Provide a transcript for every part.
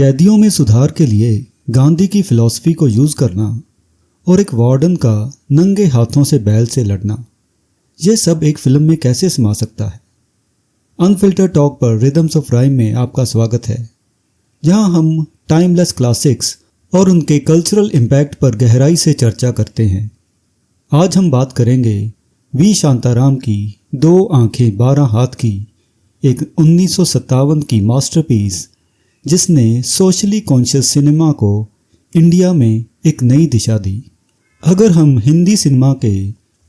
कैदियों में सुधार के लिए गांधी की फिलॉसफी को यूज करना और एक वार्डन का नंगे हाथों से बैल से लड़ना, यह सब एक फिल्म में कैसे समा सकता है। अनफिल्टर टॉक पर रिदम्स ऑफ राइम में आपका स्वागत है, जहां हम टाइमलेस क्लासिक्स और उनके कल्चरल इम्पैक्ट पर गहराई से चर्चा करते हैं। आज हम बात करेंगे वी शांताराम की 2 आंखें 12 हाथ की एक 1957 की मास्टरपीस, जिसने सोशली कॉन्शियस सिनेमा को इंडिया में एक नई दिशा दी। अगर हम हिंदी सिनेमा के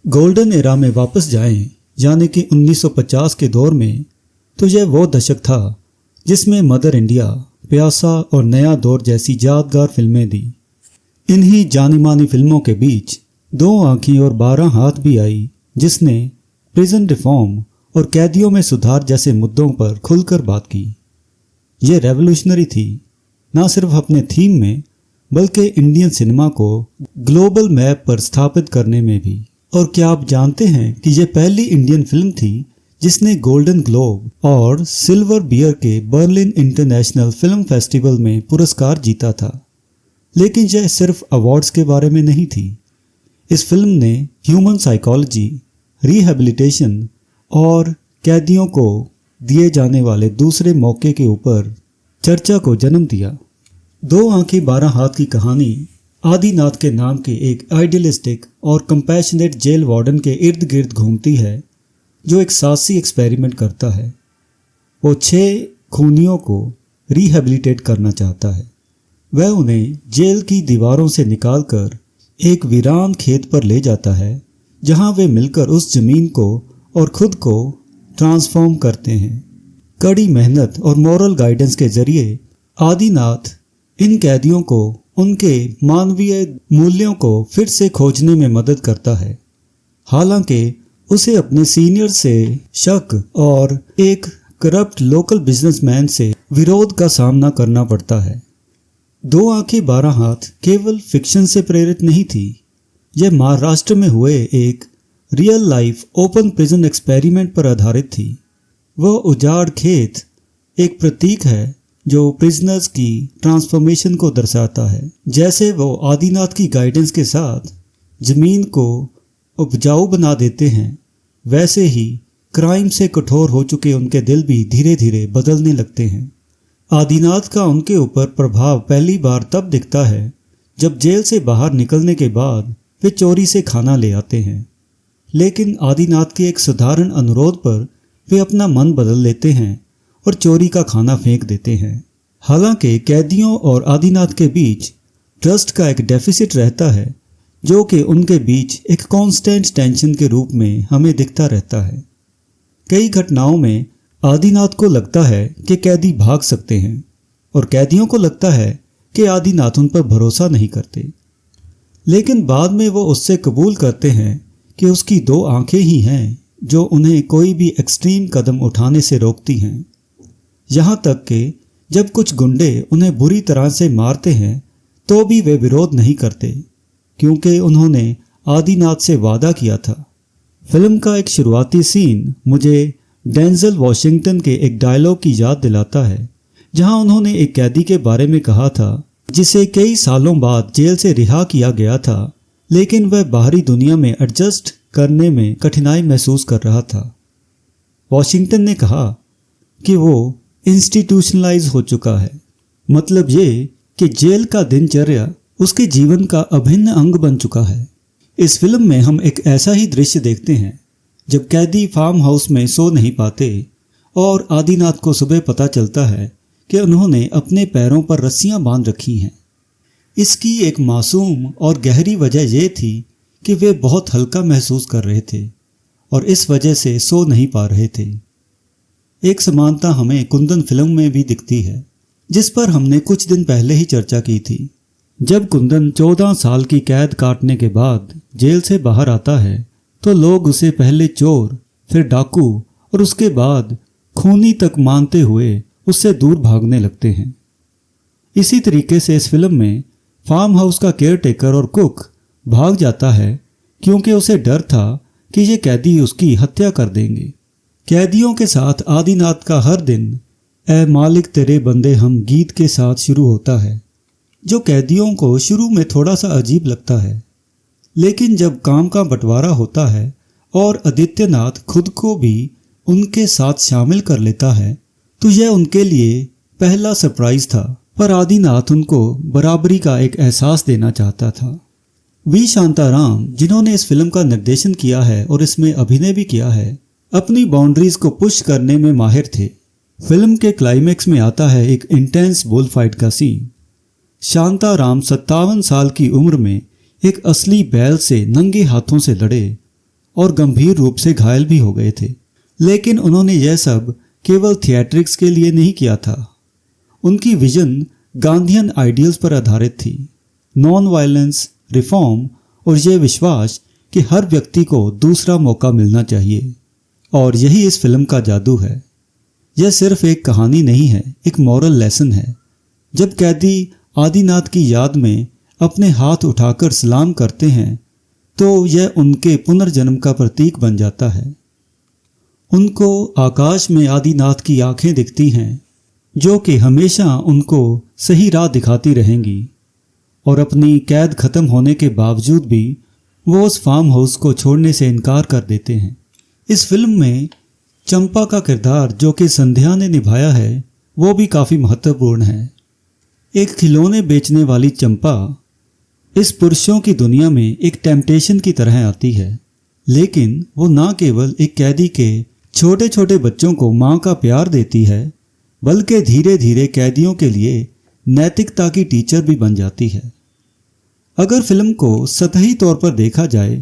गोल्डन एरा में वापस जाएं, यानी कि 1950 के दौर में, तो यह वो दशक था जिसमें मदर इंडिया, प्यासा और नया दौर जैसी यादगार फिल्में दी। इन्हीं जानी मानी फिल्मों के बीच 2 आंखें और 12 हाथ भी आई, जिसने प्रिजन रिफॉर्म और कैदियों में सुधार जैसे मुद्दों पर खुलकर बात की। यह रेवोल्यूशनरी थी, ना सिर्फ अपने थीम में बल्कि इंडियन सिनेमा को ग्लोबल मैप पर स्थापित करने में भी। और क्या आप जानते हैं कि यह पहली इंडियन फिल्म थी जिसने गोल्डन ग्लोब और सिल्वर बियर के बर्लिन इंटरनेशनल फिल्म फेस्टिवल में पुरस्कार जीता था। लेकिन यह सिर्फ अवार्ड्स के बारे में नहीं थी। इस फिल्म ने ह्यूमन साइकोलॉजी, रिहैबिलिटेशन और कैदियों को दिए जाने वाले दूसरे मौके के ऊपर चर्चा को जन्म दिया। 2 आंखें 12 हाथ की कहानी आदिनाथ के नाम के एक आइडियलिस्टिक और कंपैशनेट जेल वार्डन के इर्द गिर्द घूमती है, जो एक साहसी एक्सपेरिमेंट करता है। वो 6 खूनियों को रिहैबिलिटेट करना चाहता है। वह उन्हें जेल की दीवारों से निकालकर एक वीरान खेत पर ले जाता है, जहां वे मिलकर उस जमीन को और खुद को ट्रांसफॉर्म करते हैं। कड़ी मेहनत और मॉरल गाइडेंस के जरिए आदिनाथ इन कैदियों को उनके मानवीय मूल्यों को फिर से खोजने में मदद करता है। हालांकि उसे अपने सीनियर से शक और एक करप्ट लोकल बिजनेसमैन से विरोध का सामना करना पड़ता है। 2 आंखें 12 हाथ केवल फिक्शन से प्रेरित नहीं थी। यह महाराष्ट्र में हुए एक real life open prison experiment पर आधारित थी। वह उजाड़ खेत एक प्रतीक है जो प्रिजनर्स की ट्रांसफॉर्मेशन को दर्शाता है। जैसे वो आदिनाथ की गाइडेंस के साथ जमीन को उपजाऊ बना देते हैं, वैसे ही क्राइम से कठोर हो चुके उनके दिल भी धीरे धीरे बदलने लगते हैं। आदिनाथ का उनके ऊपर प्रभाव पहली बार तब दिखता है जब जेल से बाहर निकलने के बाद वे चोरी से खाना ले आते हैं। लेकिन आदिनाथ के एक साधारण अनुरोध पर वे अपना मन बदल लेते हैं और चोरी का खाना फेंक देते हैं। हालांकि कैदियों और आदिनाथ के बीच ट्रस्ट का एक डेफिसिट रहता है, जो कि उनके बीच एक कांस्टेंट टेंशन के रूप में हमें दिखता रहता है। कई घटनाओं में आदिनाथ को लगता है कि कैदी भाग सकते हैं और कैदियों को लगता है कि आदिनाथ उन पर भरोसा नहीं करते। लेकिन बाद में वो उससे कबूल करते हैं कि उसकी 2 आंखें ही हैं जो उन्हें कोई भी एक्सट्रीम कदम उठाने से रोकती हैं। यहाँ तक कि जब कुछ गुंडे उन्हें बुरी तरह से मारते हैं तो भी वे विरोध नहीं करते, क्योंकि उन्होंने आदिनाथ से वादा किया था। फिल्म का एक शुरुआती सीन मुझे डेंजल वॉशिंगटन के एक डायलॉग की याद दिलाता है, जहां उन्होंने एक कैदी के बारे में कहा था जिसे कई सालों बाद जेल से रिहा किया गया था, लेकिन वह बाहरी दुनिया में एडजस्ट करने में कठिनाई महसूस कर रहा था। वॉशिंगटन ने कहा कि वो इंस्टीट्यूशनलाइज हो चुका है, मतलब ये कि जेल का दिनचर्या उसके जीवन का अभिन्न अंग बन चुका है। इस फिल्म में हम एक ऐसा ही दृश्य देखते हैं जब कैदी फार्म हाउस में सो नहीं पाते और आदिनाथ को सुबह पता चलता है कि उन्होंने अपने पैरों पर रस्सियां बांध रखी हैं। इसकी एक मासूम और गहरी वजह यह थी कि वे बहुत हल्का महसूस कर रहे थे और इस वजह से सो नहीं पा रहे थे। एक समानता हमें कुंदन फिल्म में भी दिखती है, जिस पर हमने कुछ दिन पहले ही चर्चा की थी। जब कुंदन 14 साल की कैद काटने के बाद जेल से बाहर आता है तो लोग उसे पहले चोर, फिर डाकू और उसके बाद खूनी तक मानते हुए उससे दूर भागने लगते हैं। इसी तरीके से इस फिल्म में फार्म हाउस का केयरटेकर और कुक भाग जाता है क्योंकि उसे डर था कि ये कैदी उसकी हत्या कर देंगे। कैदियों के साथ आदिनाथ का हर दिन ए मालिक तेरे बंदे हम गीत के साथ शुरू होता है, जो कैदियों को शुरू में थोड़ा सा अजीब लगता है, लेकिन जब काम का बंटवारा होता है और आदित्यनाथ खुद को भी उनके साथ शामिल कर लेता है तो यह उनके लिए पहला सरप्राइज था। पर आदिनाथ उनको बराबरी का एक एहसास देना चाहता था। वी शांताराम, जिन्होंने इस फिल्म का निर्देशन किया है और इसमें अभिनय भी किया है, अपनी बाउंड्रीज को पुश करने में माहिर थे। फिल्म के क्लाइमेक्स में आता है एक इंटेंस बुल फाइट का सीन। शांताराम 57 साल की उम्र में एक असली बैल से नंगे हाथों से लड़े और गंभीर रूप से घायल भी हो गए थे, लेकिन उन्होंने यह सब केवल थिएट्रिक्स के लिए नहीं किया था। उनकी विजन गांधीयन आइडियल्स पर आधारित थी, नॉन वायलेंस, रिफॉर्म और यह विश्वास कि हर व्यक्ति को दूसरा मौका मिलना चाहिए। और यही इस फिल्म का जादू है। यह सिर्फ एक कहानी नहीं है, एक मॉरल लेसन है। जब कैदी आदिनाथ की याद में अपने हाथ उठाकर सलाम करते हैं तो यह उनके पुनर्जन्म का प्रतीक बन जाता है। उनको आकाश में आदिनाथ की आंखें दिखती हैं, जो कि हमेशा उनको सही राह दिखाती रहेंगी। और अपनी कैद खत्म होने के बावजूद भी वो उस फार्म हाउस को छोड़ने से इनकार कर देते हैं। इस फिल्म में चंपा का किरदार जो कि संध्या ने निभाया है वो भी काफ़ी महत्वपूर्ण है। एक खिलौने बेचने वाली चंपा इस पुरुषों की दुनिया में एक टेम्पटेशन की तरह आती है, लेकिन वो ना केवल एक कैदी के छोटे छोटे बच्चों को माँ का प्यार देती है, बल्कि धीरे धीरे कैदियों के लिए नैतिकता की टीचर भी बन जाती है। अगर फिल्म को सतही तौर पर देखा जाए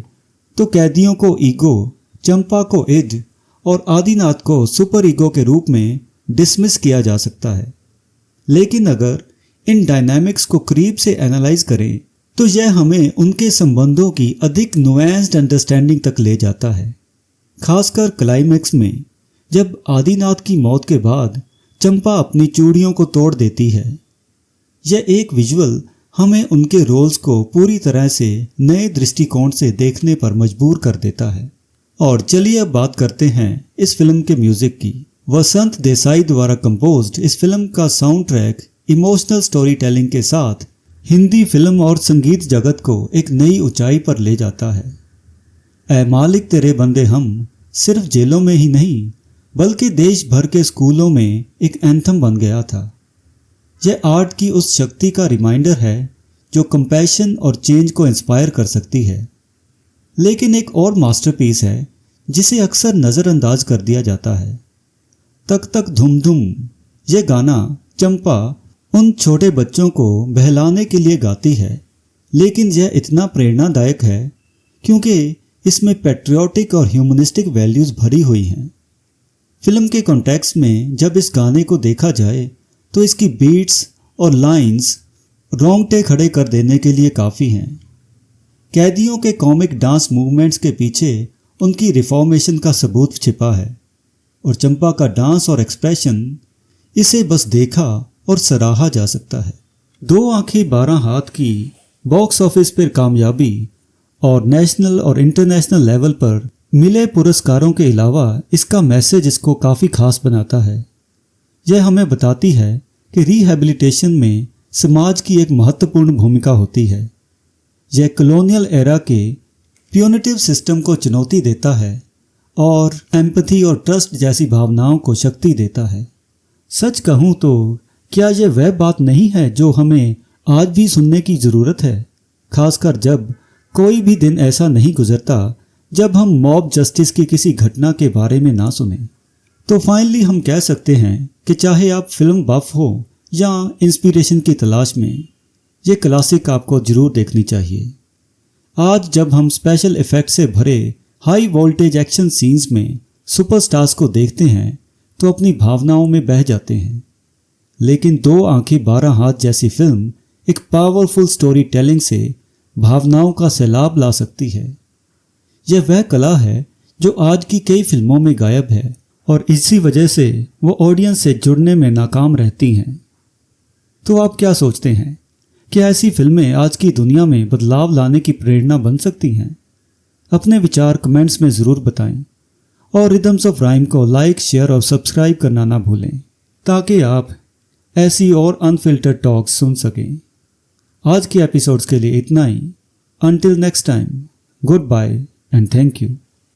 तो कैदियों को ईगो, चंपा को इड और आदिनाथ को सुपर ईगो के रूप में डिसमिस किया जा सकता है। लेकिन अगर इन डायनामिक्स को करीब से एनालाइज करें तो यह हमें उनके संबंधों की अधिक नुएंस्ड अंडरस्टैंडिंग तक ले जाता है। खासकर क्लाइमेक्स में जब आदिनाथ की मौत के बाद चंपा अपनी चूड़ियों को तोड़ देती है। यह एक विजुअल हमें उनके रोल्स को पूरी तरह से नए दृष्टिकोण से देखने पर मजबूर कर देता है। और चलिए अब बात करते हैं इस फिल्म के म्यूजिक की। वसंत देसाई द्वारा कंपोज्ड इस फिल्म का sound track emotional story telling के साथ हिंदी फिल्म और संगीत जगत को एक नई ऊंचाई पर ले जाता है। ए मालिक तेरे बंदे हम सिर्फ जेलों में ही नहीं बल्कि देश भर के स्कूलों में एक एंथम बन गया था। यह आर्ट की उस शक्ति का रिमाइंडर है जो कंपैशन और चेंज को इंस्पायर कर सकती है। लेकिन एक और मास्टरपीस है जिसे अक्सर नज़रअंदाज कर दिया जाता है, तक तक धुम धुम। यह गाना चंपा उन छोटे बच्चों को बहलाने के लिए गाती है, लेकिन यह इतना प्रेरणादायक है क्योंकि इसमें पैट्रियोटिक और ह्यूमनिस्टिक वैल्यूज़ भरी हुई हैं। फिल्म के कॉन्टेक्स्ट में जब इस गाने को देखा जाए तो इसकी बीट्स और लाइंस रोंगटे खड़े कर देने के लिए काफ़ी हैं। कैदियों के कॉमिक डांस मूवमेंट्स के पीछे उनकी रिफॉर्मेशन का सबूत छिपा है और चंपा का डांस और एक्सप्रेशन, इसे बस देखा और सराहा जा सकता है। 2 आंखें 12 हाथ की बॉक्स ऑफिस पर कामयाबी और नेशनल और इंटरनेशनल लेवल पर मिले पुरस्कारों के अलावा इसका मैसेज इसको काफ़ी खास बनाता है। यह हमें बताती है कि रिहैबिलिटेशन में समाज की एक महत्वपूर्ण भूमिका होती है। यह कॉलोनियल एरा के प्यूनिटिव सिस्टम को चुनौती देता है और एम्पैथी और ट्रस्ट जैसी भावनाओं को शक्ति देता है। सच कहूँ तो क्या यह वह बात नहीं है जो हमें आज भी सुनने की ज़रूरत है, खासकर जब कोई भी दिन ऐसा नहीं गुजरता जब हम मॉब जस्टिस की किसी घटना के बारे में ना सुने। तो फाइनली हम कह सकते हैं कि चाहे आप फिल्म बफ हो या इंस्पिरेशन की तलाश में, ये क्लासिक आपको ज़रूर देखनी चाहिए। आज जब हम स्पेशल इफ़ेक्ट से भरे हाई वोल्टेज एक्शन सीन्स में सुपरस्टार्स को देखते हैं तो अपनी भावनाओं में बह जाते हैं, लेकिन 2 आंखें 12 हाथ जैसी फिल्म एक पावरफुल स्टोरी टेलिंग से भावनाओं का सैलाब ला सकती है। यह वह कला है जो आज की कई फिल्मों में गायब है और इसी वजह से वो ऑडियंस से जुड़ने में नाकाम रहती हैं। तो आप क्या सोचते हैं, क्या ऐसी फिल्में आज की दुनिया में बदलाव लाने की प्रेरणा बन सकती हैं? अपने विचार कमेंट्स में ज़रूर बताएं और रिदम्स ऑफ राइम को लाइक, शेयर और सब्सक्राइब करना ना भूलें। ताकि आप ऐसी और अनफिल्टर्ड टॉक्स सुन सकें। आज के एपिसोड्स के लिए इतना ही। Until next time, goodbye and thank you.